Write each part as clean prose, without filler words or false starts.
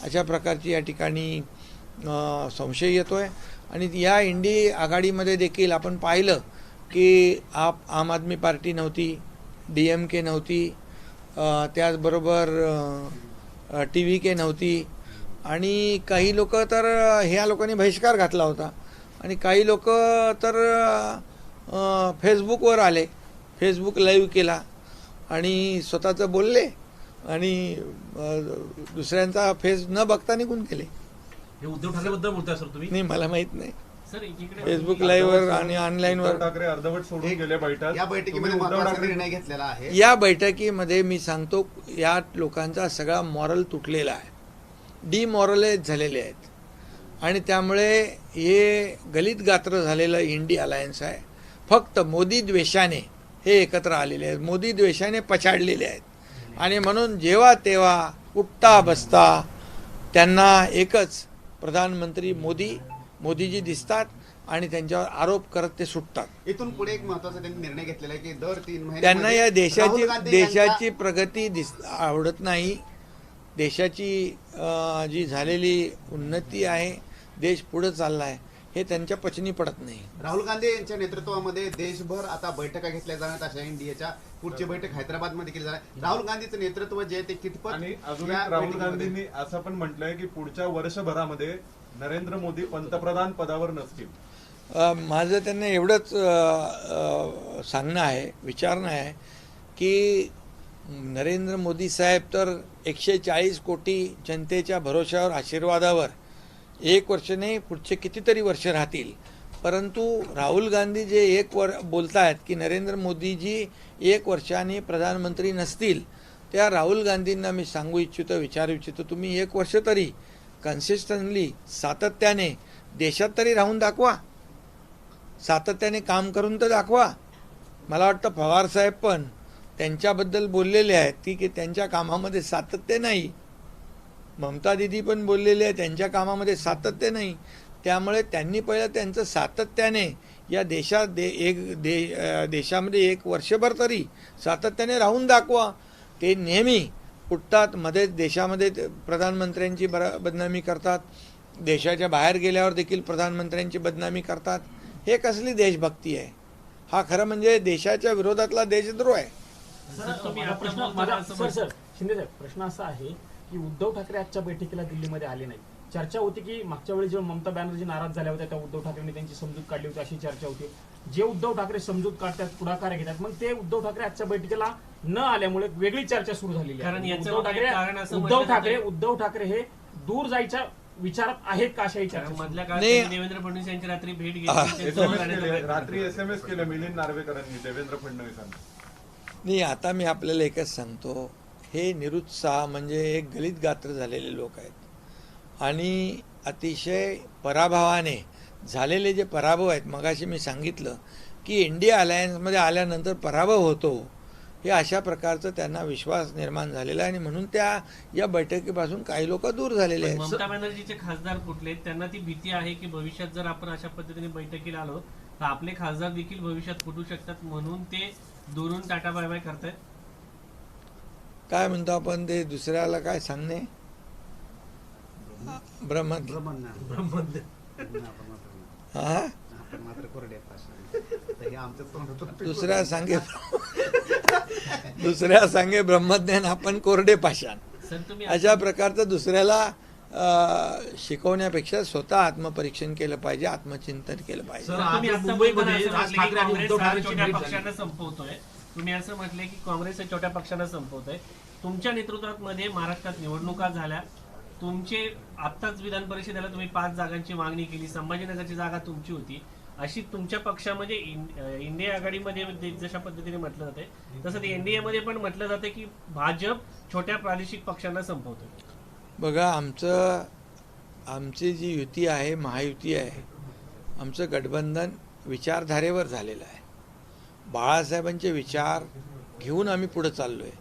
अशा प्रकारची या ठिकाणी संशय येतो आहे। आणि या इंडी आघाडीमध्ये देखील आपण पाहिलं की आम आदमी पार्टी नव्हती, DMK नव्हती, त्याचबरोबर TVK नव्हती, आणि काही लोक तर ह्या लोकांनी बहिष्कार घातला होता, आणि काही लोक तर फेसबुकवर आले, फेसबुक लाईव्ह केला आणि स्वतःचं बोलले आणि दुसऱ्यांचा फेस न बघता निघून गेले। हे उद्धव ठाकरेबद्दल बोलताय सर तुम्ही? नाही, मला माहित नाही सर। एकीकडे फेसबुक लाईव्हवर आणि ऑनलाईनवर ठाकरे अर्धवट सोडून गेले बैठक। या बैठकीमध्ये महत्त्वाचा निर्णय घेतलेला आहे। या बैठकीमध्ये मी सांगतो, या लोकांचा सगळा मॉरल तुटलेला आहे, डिमॉरलाइज झालेले आहेत, आणि त्यामुळे हे गलित गात्र झालेलं इंडी अलायन्स आहे। फक्त मोदी द्वेषाने हे एकत्र आलेले आहेत, मोदी द्वेषाने पछाडलेले आहेत, आणि म्हणून जेव्हा तेव्हा उठता बसता त्यांना एकच प्रधानमंत्री मोदीजी दिसतात आणि त्यांच्यावर आरोप करत ते सुटतात। इथून पुढे एक महत्त्वाचा त्यांनी निर्णय घेतलेला आहे की दर 3 महिने त्यांना या देशाची प्रगती आवडत नाही। देशाची जी झालेली उन्नती आहे, देश पुढे चालला आहे, हे त्यांच्या पचनी पडत नाही। राहुल गांधी यांच्या नेतृत्वामध्ये देशभर आता बैठका घेतल्या जाणार, अशा इंडियाच्या पुढची बैठक हैदराबादमध्ये केली जाणार। राहुल गांधीचं नेतृत्व जे ते कितपत, आणि अजून राहुल गांधींनी असं पण म्हटलंय की पुढच्या वर्षभरामध्ये नरेंद्र मोदी पंतप्रधान पदावर नसतील। माझं त्यांना एवढंच सांगणं आहे, विचारणं आहे की नरेंद्र मोदी साहेब तर 140 कोटी जनतेच्या भरोश्यावर, आशीर्वादावर 1 वर्ष नाही, पुढचे कितीतरी वर्ष राहतील। परंतु राहुल गांधी जे बोलतायत की नरेंद्र मोदीजी 1 वर्षाने प्रधानमंत्री नसतील, त्या राहुल गांधींना मी सांगू इच्छितो, विचारू इच्छितो, तुम्ही 1 वर्ष तरी कन्सिस्टंटली सातत्याने देशात तरी राहून दाखवा, सातत्याने काम करून तर दाखवा। मला वाटतं पवार साहेब पण त्यांच्याबद्दल बोललेले आहेत की त्यांच्या कामामध्ये सातत्य नाही, ममता दीदी पण बोललेले आहे त्यांच्या कामामध्ये सातत्य नाही। त्यामुळे त्यांनी पहिलं त्यांचं सातत्याने या देशामध्ये 1 वर्षभर तरी सातत्याने राहून दाखवा। ते नेहमी उठतात, मध्ये देशामध्ये प्रधानमंत्र्यांची बदनामी करतात, देशाच्या बाहेर गेल्यावर देखील प्रधानमंत्र्यांची बदनामी करतात। हे कसली देशभक्ती आहे? हा खरं म्हणजे देशाच्या विरोधातला देशद्रोह आहे। शिंदे साहेब, प्रश्न असा आहे की उद्धव ठाकरे आजच्या बैठकीला दिल्लीमध्ये आले नाही। चर्चा होती की मागच्या वेळी जेव्हा ममता बॅनर्जी नाराज झाल्या होत्या, त्या उद्धव ठाकरेंनी त्यांची समजूत काढली होती, अशी चर्चा होती। जे उद्धव ठाकरे समजूत काढतात, पुढाकार घेतात, मग ते उद्धव ठाकरे आजच्या बैठकीला न आल्यामुळे वेगळी चर्चा सुरू झालेली आहे। उद्धव ठाकरे हे दूर जायच्या विचारात आहेत का, अशाही चर्चा मधल्या काळात देवेंद्र फडणवीस यांची रात्री भेट घेतली, रात्री SMS केले मिलिंद नार्वेकरांनी देवेंद्र फडणवीसांना। नाही, आता मी आपल्याला एकच सांगतो, हे निरुत्साह म्हणजे एक गलित गात्र झालेले लोक आहेत, आणि अतिशय पराभवाने झालेले जे पराभव आहेत, मगाशी मी सांगितलं की इंडिया अलायन्समध्ये आल्यानंतर पराभव होतो, हे अशा प्रकारचं त्यांना विश्वास निर्माण झालेला आहे, आणि म्हणून या बैठकीपासून काही लोक दूर झालेले आहेत। ममता बॅनर्जीचे खासदार कुठले, त्यांना ती भीती आहे की भविष्यात जर आपण अशा पद्धतीने बैठकीला आलो तर आपले खासदार देखील भविष्यात फुटू शकतात, म्हणून ते दुरून टाटा बाय बाय करतायत। काय म्हणतो आपण ते दुसऱ्याला काय सांगणे, ब्रह्मज्ञ हा, दुसऱ्या सांगे ब्रह्मज्ञान, आपण कोरडे पाषाण, अशा प्रकारचं दुसऱ्याला शिकवण्यापेक्षा स्वतः आत्मपरीक्षण केलं पाहिजे, आत्मचिंतन केलं पाहिजे। संपवतोय तुम्ही असं म्हटले की काँग्रेस हे छोट्या पक्षांना संपवतोय। तुमच्या नेतृत्वामध्ये महाराष्ट्रात निवडणुका झाल्या, तुमचे आत्ताच विधान परिषदेला तुम्ही 5 जागांची मागणी केली, संभाजीनगरची जागा तुमची होती, अशी तुमच्या पक्षामध्ये इंडिया आघाडीमध्ये जशा पद्धतीने म्हटलं जाते तसं ते NDA मध्ये पण म्हटलं जाते की भाजप छोट्या प्रादेशिक पक्षांना संपवतोय। बघा, आमची जी युती आहे, महायुती आहे, आमचं गठबंधन विचारधारेवर झालेलं आहे, बाळासाहेबांचे विचार घेऊन आम्ही पुढे चाललो आहे।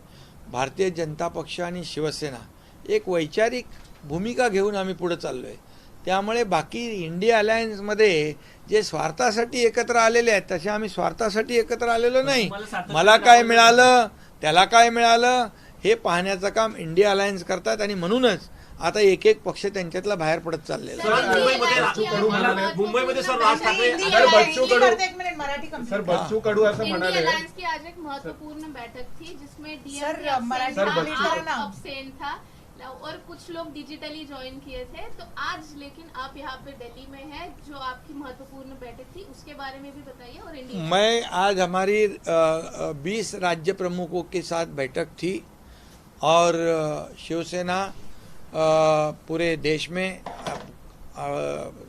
भारतीय जनता पक्ष आणि शिवसेना एक वैचारिक भूमिका घेऊन आम्ही पुढे चाललो आहे। त्यामुळे बाकी इंडिया अलायन्समध्ये जे स्वार्थासाठी एकत्र आलेले आहेत तसे आम्ही स्वार्थासाठी एकत्र आलेलो नाही। मला काय मिळालं, त्याला काय मिळालं, हे पाहण्याचं काम इंडिया अलायन्स करतात, आणि म्हणूनच आता एक एक पक्ष त्यांच्यातला बाहेर पडत चाललेला आहे. सर, मुंबईमध्ये बच्चू कडू म्हणाले, मुंबईमध्ये सर राज ठाकरे सर बच्चू कडू एक minute Marathi complete sir Bachchu Kadu असं इंडिया म्हणाले अलायंस की आज एक महत्वपूर्ण बैठक थी जिसमें सर, डीएम मराठी सर, में बच्चू- ना। अब्सेंट था और कुछ लोग डिजिटली ज्वाइन किए थे, तो आज लेकिन आप यहाँ पे दिल्ली में हैं, जो आपकी महत्वपूर्ण बैठक थी उसके बारे में भी बताइए। और इंडिया मैं आज हमारी 20 राज्य प्रमुखों के साथ बैठक थी और शिवसेना पूरे देश में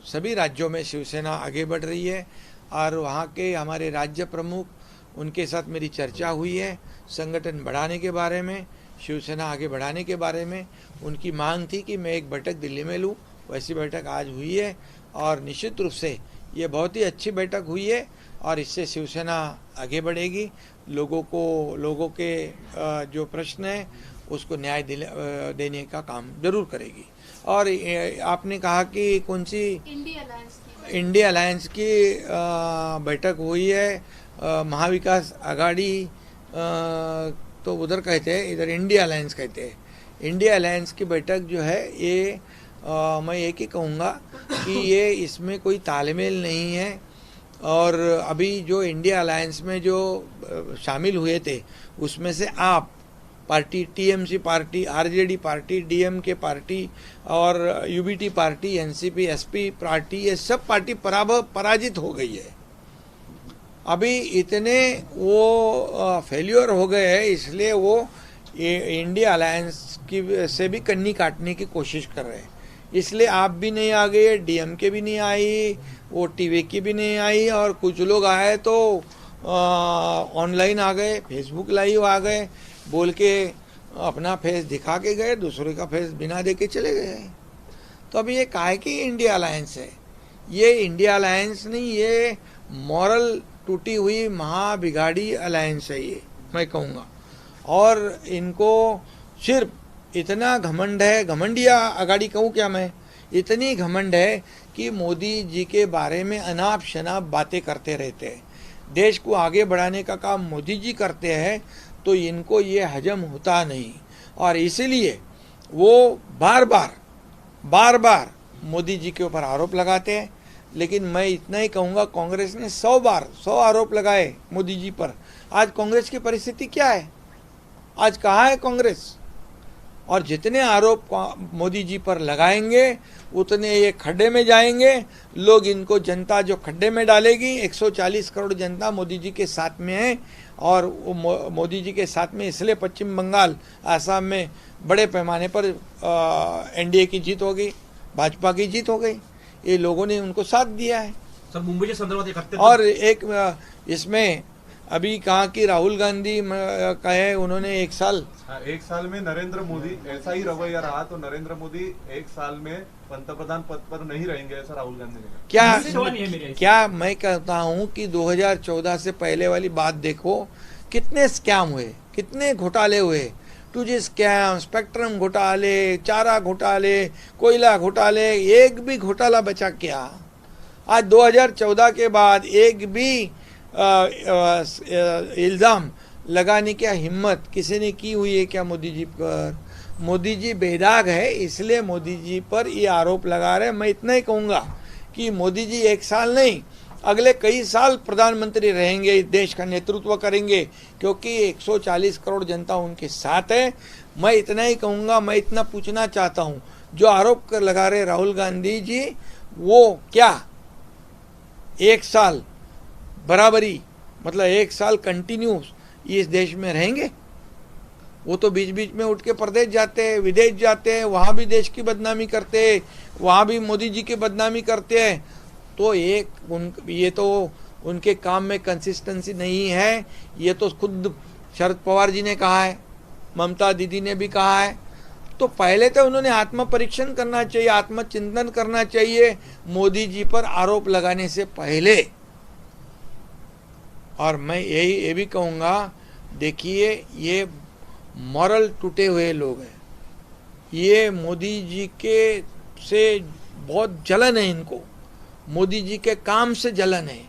सभी राज्यों में शिवसेना आगे बढ़ रही है और वहाँ के हमारे राज्य प्रमुख उनके साथ मेरी चर्चा हुई है संगठन बढ़ाने के बारे में, शिवसेना आगे बढ़ाने के बारे में। उनकी मांग थी कि मैं एक बैठक दिल्ली में लूँ, वैसी बैठक आज हुई है और निश्चित रूप से ये बहुत ही अच्छी बैठक हुई है और इससे शिवसेना आगे बढ़ेगी। लोगों के जो प्रश्न है उसको न्याय देने का काम जरूर करेगी। और आपने कहा कि कौन सी इंडिया अलायंस की बैठक हुई है, महाविकास आघाड़ी तो उधर कहते हैं, इधर इंडिया अलायंस कहते हैं। इंडिया अलायंस की बैठक जो है ये मैं एक ही कहूँगा कि ये इसमें कोई तालमेल नहीं है और अभी जो इंडिया अलायंस में जो शामिल हुए थे उसमें से AAP party, TMC party, RJD party, DMK party और UBT party, NCP, SP party, ये सब पार्टी पराजित हो गई है। अभी इतने वो फेल्योर हो गए हैं, इसलिए वो इंडिया अलायंस की से भी कन्नी काटने की कोशिश कर रहे हैं। इसलिए आप भी नहीं आ गए, डीएमके भी नहीं आई, वो टीवी की भी नहीं आई और कुछ लोग आए तो ऑनलाइन आ गए, फेसबुक लाइव आ गए, बोल के अपना फेस दिखा के गए, दूसरे का फेस बिना दे के चले गए। तो अभी ये काहे की इंडिया अलायंस है? ये इंडिया अलायंस नहीं, ये मॉरल टूटी हुई महाबिगाड़ी अलायंस है ये, मैं कहूँगा। और इनको सिर्फ इतना घमंड है, घमंडिया आगाड़ी कहूँ क्या मैं, इतनी घमंड है कि मोदी जी के बारे में अनाप शनाप बातें करते रहते हैं। देश को आगे बढ़ाने का काम मोदी जी करते हैं तो इनको ये हजम होता नहीं और इसीलिए वो बार बार मोदी जी के ऊपर आरोप लगाते हैं। लेकिन मैं इतना ही कहूँगा, कांग्रेस ने 100 आरोप लगाए मोदी जी पर। आज कांग्रेस की परिस्थिति क्या है? आज कहाँ है कांग्रेस? और जितने आरोप मोदी जी पर लगाएंगे उतने ये खड्डे में जाएंगे। लोग इनको, जनता जो खड्डे में डालेगी, 140 करोड़ जनता मोदी जी के साथ में है और वो मोदी जी के साथ में इसलिए पश्चिम बंगाल, आसाम में बड़े पैमाने पर एनडीए की जीत हो गई, भाजपा की जीत हो गई। ये लोगों ने उनको साथ दिया है। सर, मुंबईच्या संदर्भात एक अत्यंत और एक इसमें अभी कहा कि राहुल गांधी कहे उन्होंने एक साल में नरेंद्र मोदी ऐसा ही रवैया रहा तो नरेंद्र मोदी 1 साल में पंतप्रधान पद पर नहीं रहेंगे, ऐसा राहुल गांधी ने कहा। क्या मैं कहता हूं कि 2014 से पहले वाली बात देखो, कितने स्कैम हुए, कितने घोटाले हुए, 2G स्कैम, स्पेक्ट्रम घोटाले, चारा घोटाले, कोयला घोटाले, एक भी घोटाला बचा क्या? आज 2014 के बाद एक भी इल्ज़ाम लगाने की हिम्मत किसी ने की हुई है क्या मोदी जी पर? मोदी जी बेदाग है, इसलिए मोदी जी पर ये आरोप लगा रहे हैं। मैं इतना ही कहूँगा कि मोदी जी 1 साल नहीं, अगले कई साल प्रधानमंत्री रहेंगे, इस देश का नेतृत्व करेंगे, क्योंकि 140 करोड़ जनता उनके साथ है। मैं इतना ही कहूँगा, मैं इतना पूछना चाहता हूँ, जो आरोप लगा रहे राहुल गांधी जी, वो क्या 1 साल बराबरी, मतलब 1 साल कंटिन्यूस इस देश में रहेंगे? वो तो बीच बीच में उठ के प्रदेश जाते हैं, विदेश जाते हैं, वहाँ भी देश की बदनामी करते हैं, वहाँ भी मोदी जी की बदनामी करते हैं। तो ये तो उनके काम में कंसिस्टेंसी नहीं है। ये तो खुद शरद पवार जी ने कहा है, ममता दीदी ने भी कहा है। तो पहले तो उन्होंने आत्म परीक्षण करना चाहिए, आत्मचिंतन करना चाहिए मोदी जी पर आरोप लगाने से पहले। और मैं ये भी कहूँगा, देखिए ये मॉरल टूटे हुए लोग हैं, ये मोदी जी के से बहुत जलन है इनको, मोदी जी के काम से जलन है।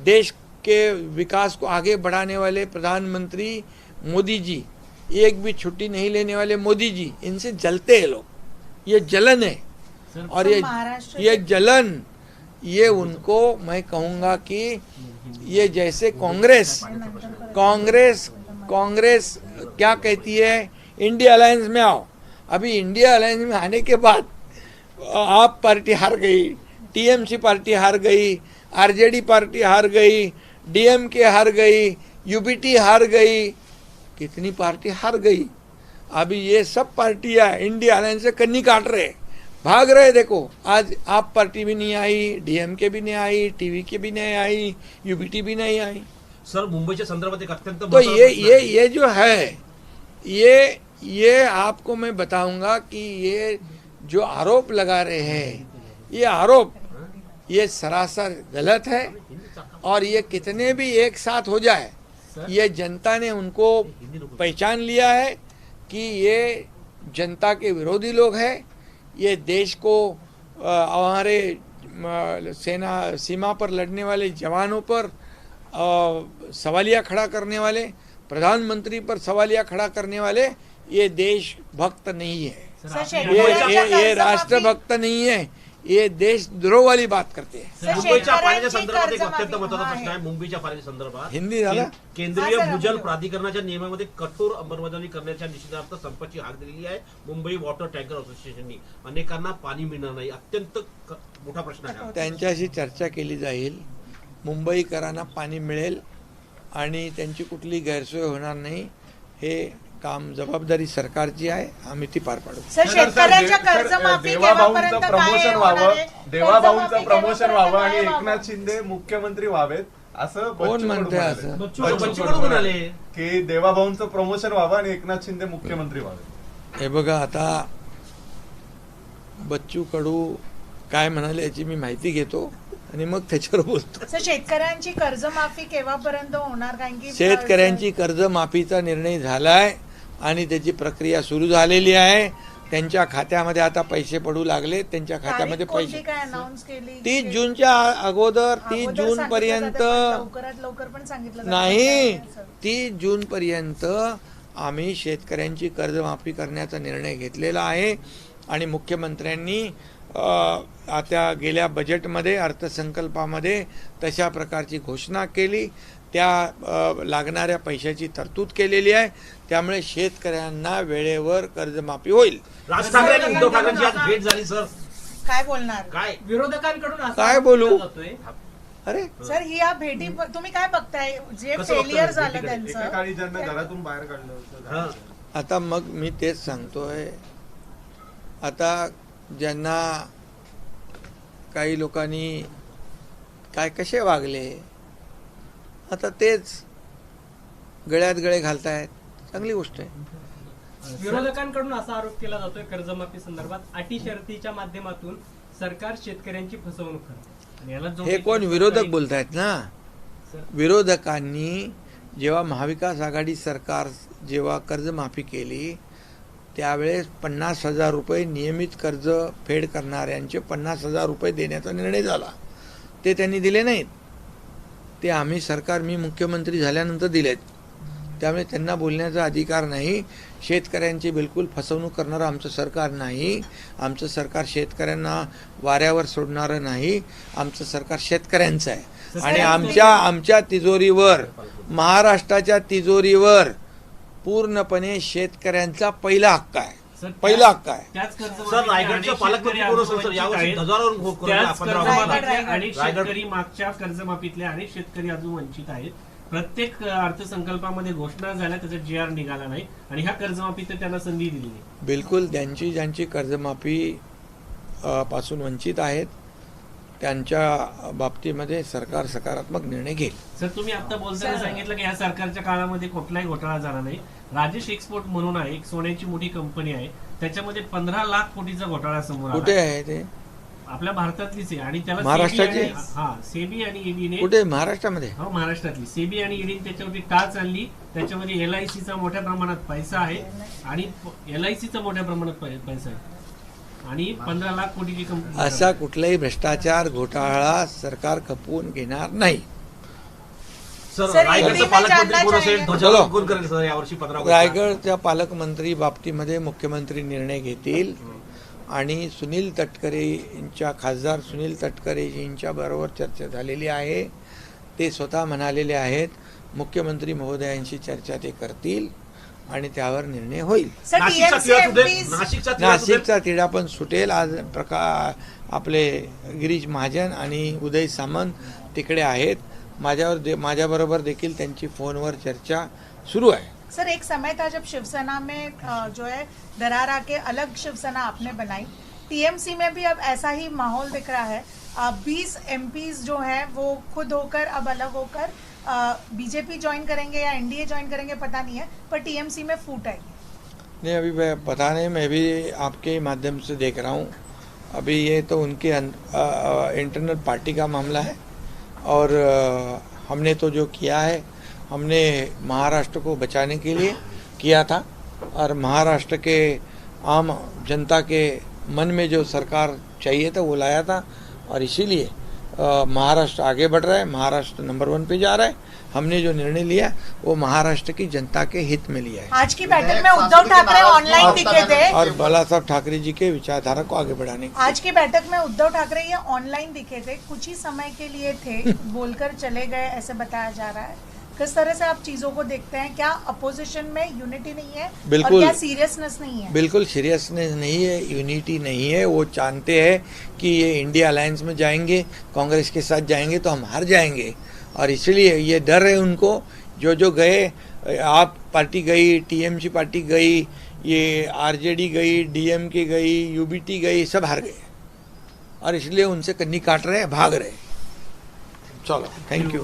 देश के विकास को आगे बढ़ाने वाले प्रधानमंत्री मोदी जी, एक भी छुट्टी नहीं लेने वाले मोदी जी, इनसे जलते हैं लोग। ये जलन है। सर, और महाराष्ट्र ये जलन, ये उनको मैं कहूँगा कि ये जैसे कांग्रेस क्या कहती है, इंडिया अलायंस में आओ। अभी इंडिया अलायंस में आने के बाद आप पार्टी हार गई, टीएमसी पार्टी हार गई, आरजेडी पार्टी हार गई, डीएमके हार गई, यूबीटी हार गई, कितनी पार्टी हार गई। अभी ये सब पार्टियां इंडिया अलायंस से कन्नी काट रहे, भाग रहे। देखो आज आप पार्टी भी नहीं आई, डीएमके भी नहीं आई, टीवीके भी नहीं आई, यूबीटी भी नहीं आई। सर मुंबईच्या संदर्भात एक अत्यंत तो महत्त्वाचा प्रश्न आहे. ये जो है, ये आपको मैं बताऊंगा कि ये जो आरोप लगा रहे हैं, ये आरोप ये सरासर गलत है। और ये कितने भी एक साथ हो जाए, ये जनता ने उनको पहचान लिया है कि ये जनता के विरोधी लोग हैं। ये देश को हमारे सेना सीमा पर लड़ने वाले जवानों पर सवालिया खड़ा करने वाले, प्रधानमंत्री पर सवालिया खड़ा करने वाले ये देशभक्त नहीं है, सर, शेतकऱ्यांच्या ये कर्जमाफी- राष्ट्रभक्त नहीं है, ये देशद्रोह वाली बात करते हैं। सर, मुंबईच्या पाण्याच्या शेतकऱ्यांची संदर्भात एक अत्यंत कर्जमाफी- महत्त्वाचा हा, प्रश्न आहे. आहे. मुंबईच्या पाण्याच्या संदर्भात हिंदी झाला? केंद्रीय हा, सर, भूजल बोला. प्राधिकरणाच्या नियमामध्ये कठोर अंमलबजावणी करण्याच्या निषेधार्थ संपाची हाक दिलेली आहे. मुंबई वॉटर टँकर असोसिएशननी अनेकांना पाणी मिळणार नाही, अत्यंत मोठा प्रश्न आहे हा. त्यांच्याशी चर्चा केली जाईल, मुंबईकरांना पाणी मिळेल आणि त्यांची कुठली गैरसोय होणार नाही। हे काम जबाबदारी सरकारची आहे, आम्ही ती पार पाडू। सर, शेतकऱ्यांच्या कर्जमाफी देवाभाऊंचं केव्हापर्यंत प्रमोशन काय व्हावं, होणार आहे? देवाभाऊंचं कर्जमाफी प्रमोशन व्हावं आणि केव्हापर्यंत एकनाथ शिंदे मुख्यमंत्री व्हावेत असं कोण बच्चू म्हणतंय कडू म्हणाले. असं? बच्चू कडू म्हणाले. की देवाभाऊंचं प्रमोशन व्हावं आणि एकनाथ शिंदे मुख्यमंत्री व्हावे। हे बघा, आता बच्चू कडू काय म्हणाले याची मी माहिती घेतो आणि मग त्याच्यावर बोलतो। सर, शेतकऱ्यांची कर्जमाफी केव्हापर्यंत होणार? कारण की शेतकऱ्यांची कर्जमाफीचा निर्णय झालाय आणि त्याची प्रक्रिया सुरू झालेली आहे। त्यांच्या खात्यामध्ये आता पैसे पडू लागले, त्यांच्या खात्यामध्ये तारीख कोणती पैसे काय अनाऊन्स केली? 30 जूनच्या अगोदर, 30 अगोदर जून सांगितलं पर्यंत जातं, पण लवकरात लवकर पण सांगितलं जातं. नाही, सर. 30 जून पर्यंत आम्ही शेतकऱ्यांची कर्जमाफी करण्याचा निर्णय घेतलेला आहे आणि मुख्यमंत्र्यांनी आता गेल्या बजेटमध्ये, अर्थसंकल्पामध्ये तशा प्रकारची घोषणा केली, त्या लागणाऱ्या पैशाची तरतूद केलेली आहे। त्यामुळे शेतकऱ्यांना वेळेवर कर्जमाफी होईल। राज ठाकरे आणि उद्धव ठाकरेंची आज भेट झाली. सर काय बोलणार? काय विरोधकांकडून असा काय आरोप बोलू? केला जातोय. अरे सर, ही या भेटी तुम्ही काय बघताय? जे कसं फेलियर बघताय झालं भेटीकडे? एका त्यांचं, काळी ज्यांना घरातून बाहेर काढलं होतं, हा. आता मग मी तेच सांगतोय, आता ज्यांना काही लोकांनी काय कसे वागले, आता तेच गळ्यात गळे घालतायत, चांगली गोष्ट आहे। विरोधकांकडून असा आरोप केला जातोय कर्जमाफी संदर्भात अटी शर्तीच्या माध्यमातून सरकार शेतकऱ्यांची फसवणूक करते आणि याला जो हे कोण विरोधक बोलतायत ना? विरोधकांनी जेव्हा महाविकास आघाडी सरकार जेव्हा कर्जमाफी केली त्यावेळेस 50,000 रुपये नियमित कर्ज फेड करणाऱ्यांचे 50,000 रुपये देण्याचा निर्णय झाला, ते त्यांनी दिले नाहीत। ते आम्ही सरकार, मी मुख्यमंत्री झाल्यानंतर दिलेत, त्यामुळे त्यांना बोलण्याचा अधिकार नाही। शेतकऱ्यांची बिलकुल फसवणूक करणारं आमचं सरकार नाही। आमचं सरकार शेतकऱ्यांना वाऱ्यावर सोडणारं नाही, आमचं सरकार शेतकऱ्यांचं आहे आणि आमच्या तिजोरीवर, महाराष्ट्राच्या तिजोरीवर पूर्णपणे शेतकऱ्यांचा पहिला हक्क आहे, सर, पहिला हक्क आहे। त्याच कर्जमाफी सर रायगडच्या पालकमंत्री कोण असेल सर? यावर्षी ध्वजारोहण करण्यात त्याच 15 कर्जमाफीतले ऑगस्टला. अनेक रायगड शेतकरी मागच्या कर्जमाफीतले अनेक शेतकरी अजून वंचित आहेत। प्रत्येक अर्थसंकल्पामध्ये घोषणा झाल्या, त्याचा GR निघाला नाही आणि ह्या कर्जमाफीत त्यांना संधी दिली नाही। बिलकुल ज्यांची कर्जमाफी पासून वंचित आहेत त्यांच्या बाबतीमध्ये सरकार सकारात्मक निर्णय घेईल। सर, तुम्ही आता बोलताना सांगितलं की ह्या सरकारच्या काळामध्ये कुठलाही घोटाळा झाला नाही। राजेश एक्सपोर्ट म्हणून आहे, एक सोन्याची मोठी कंपनी आहे, त्याच्यामध्ये 15 लाख कोटीचा घोटाळा समोर आला। कुठे आहे ते? आपल्या भारतातलीच आहे आणि त्याला महाराष्ट्राची? सेबी आणि ईडीने, कुठे? महाराष्ट्रामध्ये? हो महाराष्ट्रातली सेबी आणि ईडीने त्याच्यावरती टाच आणली। त्याच्यामध्ये LICचा मोठ्या प्रमाणात पैसा आहे आणि LICचा मोठ्या प्रमाणात पैसा आहे आणि 15 लाख कोटीची कंपनी। असा कुठलाही भ्रष्टाचार घोटाळा सरकार खपवून घेणार नाही। सर सर, रायगडचं इकडे पालकमंत्री जानना कोण असेल? चाहिए. ध्वजारोहण कोण करेल सर यावर्षी 15 ऑगस्टला? रायगडच्या पालकमंत्री बाबतीमध्ये मुख्यमंत्री निर्णय घेतील आणि सुनील तटकरेंच्या खासदार सुनील तटकरेजींच्या बरोबर चर्चा झालेली आहे. ते स्वतः म्हणालेले आहेत मुख्यमंत्री महोदयांशी चर्चा ते करतील आणि त्यावर निर्णय होईल. सर नाशिकचा TMC तिढा सुटेल, MPs नाशिकचा तिढा सुटेल. नाशिकचा तिढा पण सुटेल. आज आपले गिरीश महाजन आणि उदय सामंत तिकडे आहेत. माझ्याबरोबर देखील त्यांची फोनवर चर्चा सुरू आहे. सर एक समय था जब शिवसेना में जो है दरार आके अलग शिवसेना आपने बनाई, टीएमसी में भी अब ऐसा ही माहौल दिख रहा है. 20 MPs जो हैं वो खुद होकर अब अलग होकर बीजेपी ज्वाइन करेंगे या एनडीए ज्वाइन करेंगे पता नहीं है, पर टीएमसी में फूट आएगी. नहीं अभी पता नहीं, मैं भी आपके माध्यम से देख रहा हूँ. अभी ये तो उनके इंटरनल पार्टी का मामला है और हमने तो जो किया है हमने महाराष्ट्र को बचाने के लिए किया था और महाराष्ट्र के आम जनता के मन में जो सरकार चाहिए था वो लाया था और इसीलिए महाराष्ट्र आगे बढ़ रहा है. महाराष्ट्र नंबर 1 पे जा रहा है. हमने जो निर्णय लिया वो महाराष्ट्र की जनता के हित में लिया है आज की बैठक में उद्धव ठाकरे ऑनलाइन दिखे थे. और बाला साहब ठाकरे जी के विचारधारा को आगे बढ़ाने के आज की बैठक में उद्धव ठाकरे ये ऑनलाइन दिखे थे, कुछ ही समय के लिए थे, बोलकर चले गए ऐसे बताया जा रहा है. किस तरह से आप चीजों को देखते हैं? क्या अपोजिशन में यूनिटी नहीं है बिल्कुल. और क्या सीरियसनेस नहीं है? बिल्कुल सीरियसनेस नहीं है, यूनिटी नहीं है. वो जानते हैं कि ये इंडिया अलायंस में जाएंगे, कांग्रेस के साथ जाएंगे तो हम हार जाएंगे और इसलिए ये डर है उनको. जो गए, आप पार्टी गई, टीएमसी पार्टी गई, ये आरजेडी गई, डीएमके गई, यूबीटी गई, सब हार गए और इसलिए उनसे कन्नी काट रहे हैं, भाग रहे. चलो थैंक यू.